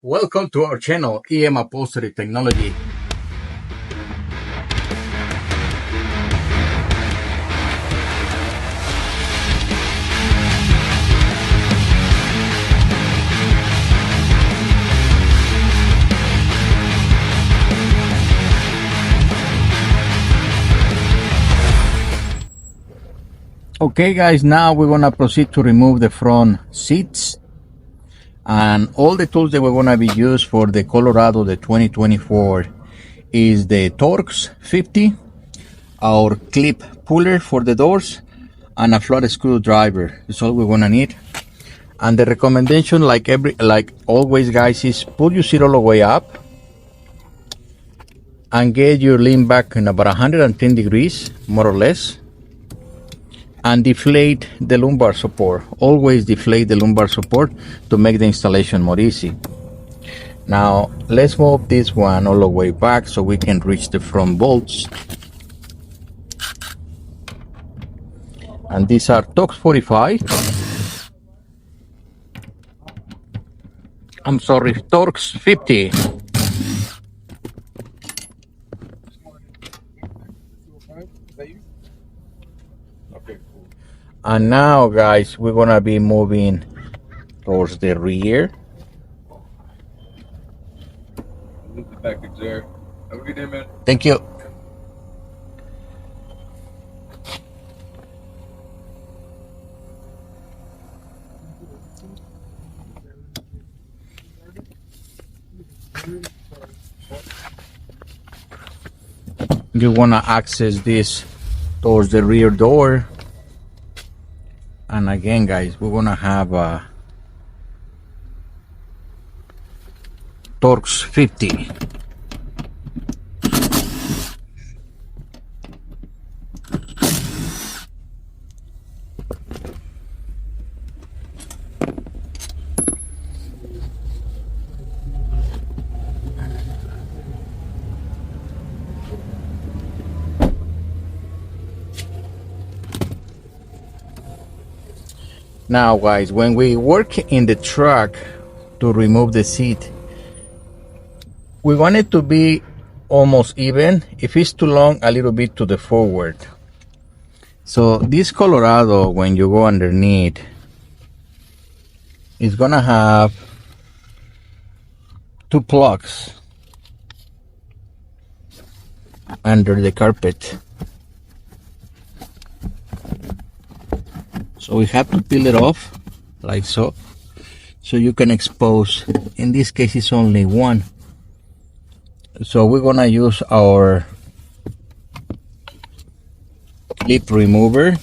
Welcome to our channel, Upholstery Technology. Okay guys, now we're gonna proceed to remove the front seats and all the tools that we're gonna be used for the Colorado, the 2024, is the Torx 50, our clip puller for the doors, and a flat screwdriver. That's all we're gonna need. And the recommendation, like always guys, is pull your seat all the way up and get your lean back in about 110 degrees, more or less, and deflate the lumbar support. Always deflate the lumbar support to make the installation more easy. Now let's move this one all the way back so we can reach the front bolts. And these are Torx 45. I'm sorry, Torx 50. And now guys, we're gonna be moving towards the rear. Leave the package there. Have a good day, man. Thank you. You wanna access this towards the rear door. And again guys, we're gonna have a Torx 50. Now guys, when we work in the truck to remove the seat, we want it to be almost even. If it's too long, a little bit to the forward. So this Colorado, when you go underneath, is gonna have two plugs under the carpet. So we have to peel it off like so you can expose. In this case it's only one, so we're gonna use our clip remover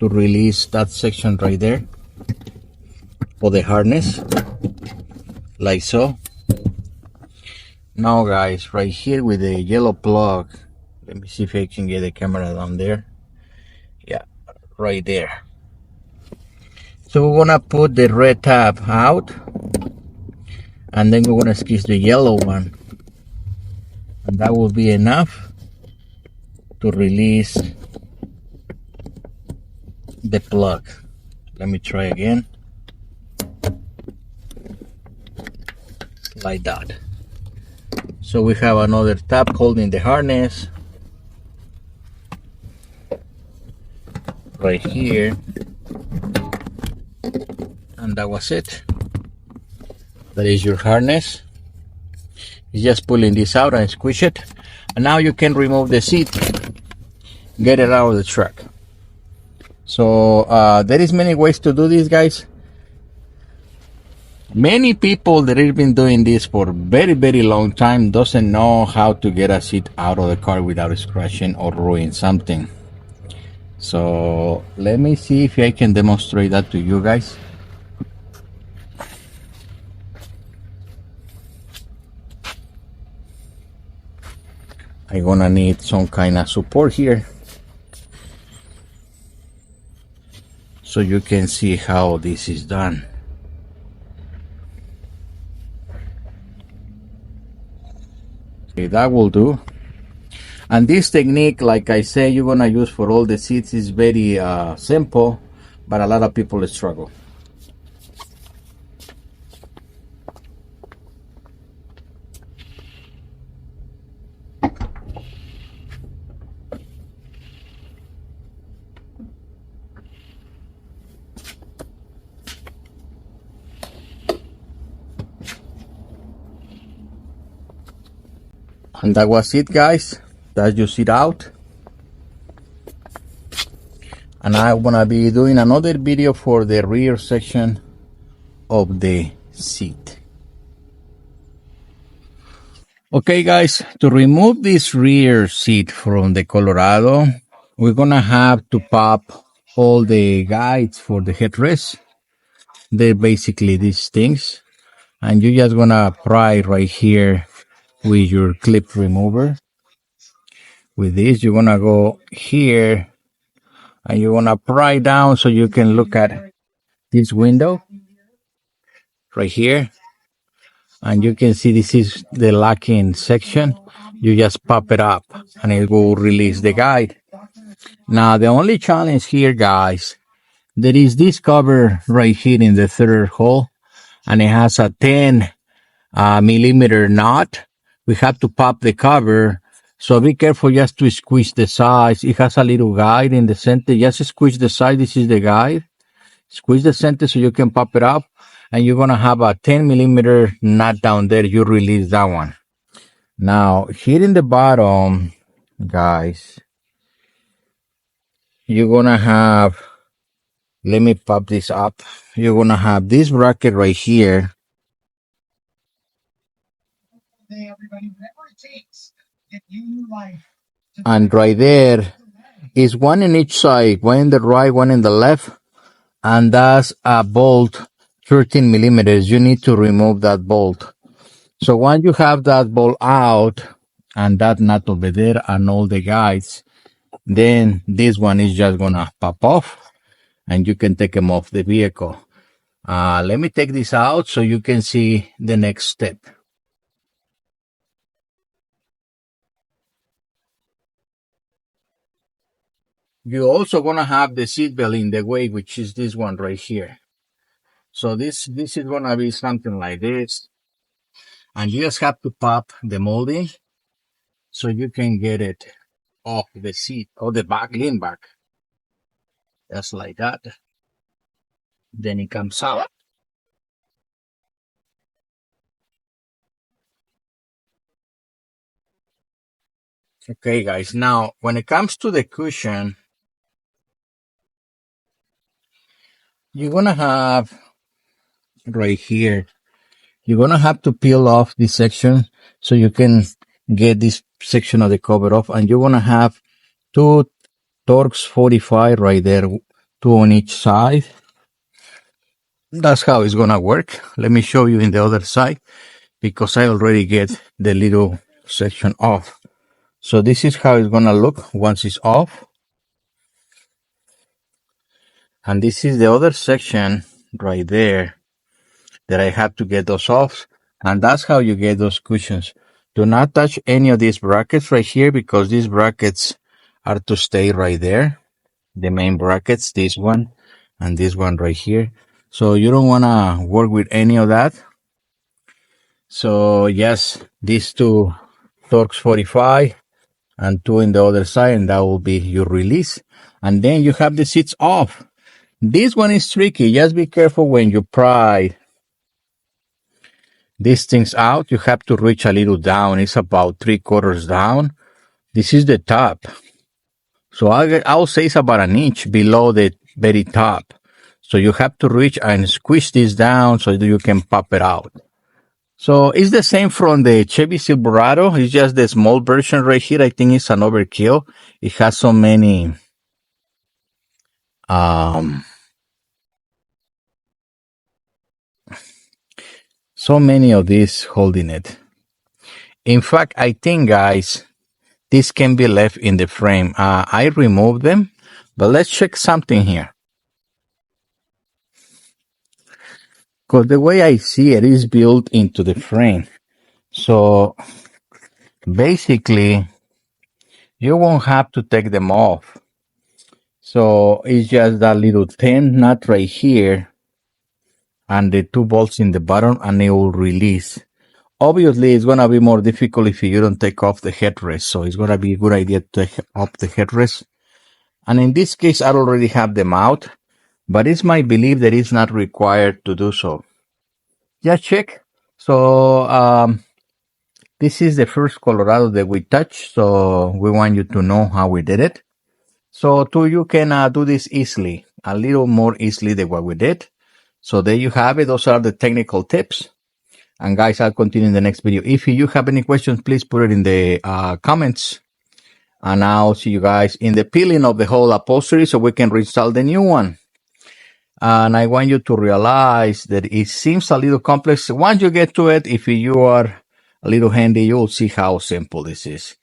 to release that section right there for the harness, like so. Now guys, right here with the yellow plug, let me see if I can get the camera down there. Yeah, right there. So we're gonna put the red tab out, and then we're gonna squeeze the yellow one, and that will be enough to release the plug. Let me try again, like that. So we have another tab holding the harness right here, and that was it. That is your harness. It's just pulling this out and squish it, and now you can remove the seat, get it out of the truck. So there is many ways to do this guys. Many people that have been doing this for a very long time doesn't know how to get a seat out of the car without scratching or ruining something. So let me see if I can demonstrate that to you guys. I'm gonna need some kind of support here so you can see how this is done. Okay, that will do. And this technique, like I say, you're gonna use for all the seats, is very simple, but a lot of people struggle. And that was it, guys. That's just it out. And I'm gonna be doing another video for the rear section of the seat. Okay, guys, to remove this rear seat from the Colorado, we're gonna have to pop all the guides for the headrest. They're basically these things, and you're just gonna pry right here with your clip remover. With this, you're gonna go here and you're gonna pry down so you can look at this window right here, and you can see this is the locking section. You just pop it up and it will release the guide. Now the only challenge here, guys, there is this cover right here in the third hole, and it has a 10 millimeter knot. We have to pop the cover, so be careful just to squeeze the sides. It has a little guide in the center. Just squeeze the side. This is the guide. Squeeze the center so you can pop it up, and you're gonna have a 10 millimeter knot down there. You release that one. Now here in the bottom, guys, you're gonna have, let me pop this up. You're gonna have this bracket right here, and right there is one in each side, one in the right, one in the left, and that's a bolt 13 millimeters. You need to remove that bolt. So once you have that bolt out and that nut over there and all the guides, then this one is just gonna pop off and you can take them off the vehicle. Let me take this out so you can see the next step. You're also gonna have the seat belt in the way, which is this one right here. So this is gonna be something like this, and you just have to pop the molding so you can get it off the seat or the back, lean back, just like that. Then it comes out. Okay, guys. Now, when it comes to the cushion, you're gonna have right here. You're gonna have to peel off this section so you can get this section of the cover off, and you're gonna have two Torx 45 right there, two on each side. That's how it's gonna work. Let me show you in the other side because I already get the little section off. So this is how it's gonna look once it's off. And this is the other section right there that I have to get those off. And that's how you get those cushions. Do not touch any of these brackets right here because these brackets are to stay right there. The main brackets, this one and this one right here. So you don't want to work with any of that. So yes, these two Torx 45 and two in the other side, and that will be your release. And then you have the seats off. This one is tricky. Just be careful when you pry these things out. You have to reach a little down. It's about 3/4 down. This is the top. So I'll say it's about an inch below the very top. So you have to reach and squish this down so that you can pop it out. So it's the same from the Chevy Silverado. It's just the small version right here. I think it's an overkill. It has so many of these holding it. In fact, I think, guys, this can be left in the frame. I removed them, but let's check something here. Because the way I see it is built into the frame. So basically, you won't have to take them off. So it's just that little 10 nut right here and the two bolts in the bottom, and it will release. Obviously, it's going to be more difficult if you don't take off the headrest. So it's going to be a good idea to take off the headrest. And in this case, I already have them out, but it's my belief that it's not required to do so. Just check. So This is the first Colorado that we touch, so we want you to know how we did it. So too, you can do this easily, a little more easily than what we did. So there you have it. Those are the technical tips. And guys, I'll continue in the next video. If you have any questions, please put it in the comments. And I'll see you guys in the peeling of the whole upholstery so we can reinstall the new one. And I want you to realize that it seems a little complex. Once you get to it, if you are a little handy, you'll see how simple this is.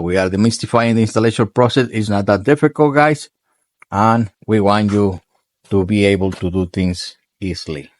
We are demystifying the installation process. It's not that difficult, guys. And we want you to be able to do things easily.